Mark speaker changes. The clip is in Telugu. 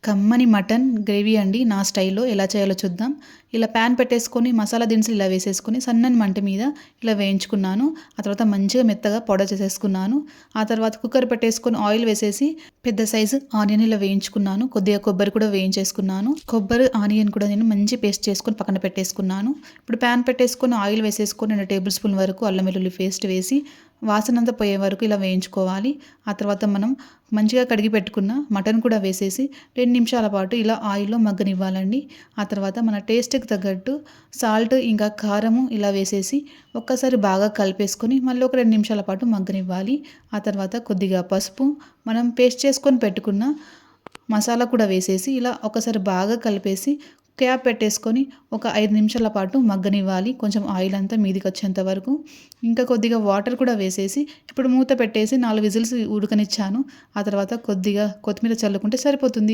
Speaker 1: కమ్మని మటన్ గ్రేవీ అండి నా స్టైల్లో ఎలా చేయాలో చూద్దాం. ఇలా ప్యాన్ పెట్టేసుకొని మసాలా దినుసులు ఇలా వేసేసుకొని సన్నని మంట మీద ఇలా వేయించుకున్నాను. ఆ తర్వాత మంచిగా మెత్తగా పౌడర్ చేసేసుకున్నాను. ఆ తర్వాత కుక్కర్ పెట్టేసుకొని ఆయిల్ వేసేసి పెద్ద సైజు ఆనియన్ ఇలా వేయించుకున్నాను. కొద్దిగా కొబ్బరి కూడా వేయించేసుకున్నాను. కొబ్బరి ఆనియన్ కూడా నేను మంచి పేస్ట్ చేసుకొని పక్కన పెట్టేసుకున్నాను. ఇప్పుడు ప్యాన్ పెట్టేసుకొని ఆయిల్ వేసేసుకొని 2 టేబుల్ స్పూన్ వరకు అల్లం వెల్లుల్లి పేస్ట్ వేసి వాసనంతా పోయే వరకు ఇలా వేయించుకోవాలి. ఆ తర్వాత మనం మంచిగా కడిగి పెట్టుకున్న మటన్ కూడా వేసేసి 2 నిమిషాల పాటు ఇలా ఆయిల్లో మగ్గనివ్వాలండి. ఆ తర్వాత మన టేస్ట్కి తగ్గట్టు సాల్ట్ ఇంకా కారము ఇలా వేసేసి ఒక్కసారి బాగా కలిపేసుకొని మళ్ళీ ఒక 2 నిమిషాల పాటు మగ్గనివ్వాలి. ఆ తర్వాత కొద్దిగా పసుపు, మనం పేస్ట్ చేసుకొని పెట్టుకున్న మసాలా కూడా వేసేసి ఇలా ఒకసారి బాగా కలిపేసి క్యాప్ పెట్టేసుకొని ఒక 5 నిమిషాల పాటు మగ్గనివ్వాలి. కొంచెం ఆయిల్ అంతా మీదికి వచ్చేంత వరకు. ఇంకా కొద్దిగా వాటర్ కూడా వేసేసి ఇప్పుడు మూత పెట్టేసి 4 విజిల్స్ ఉడకనిచ్చాను. ఆ తర్వాత కొద్దిగా కొత్తిమీర చల్లుకుంటే సరిపోతుంది.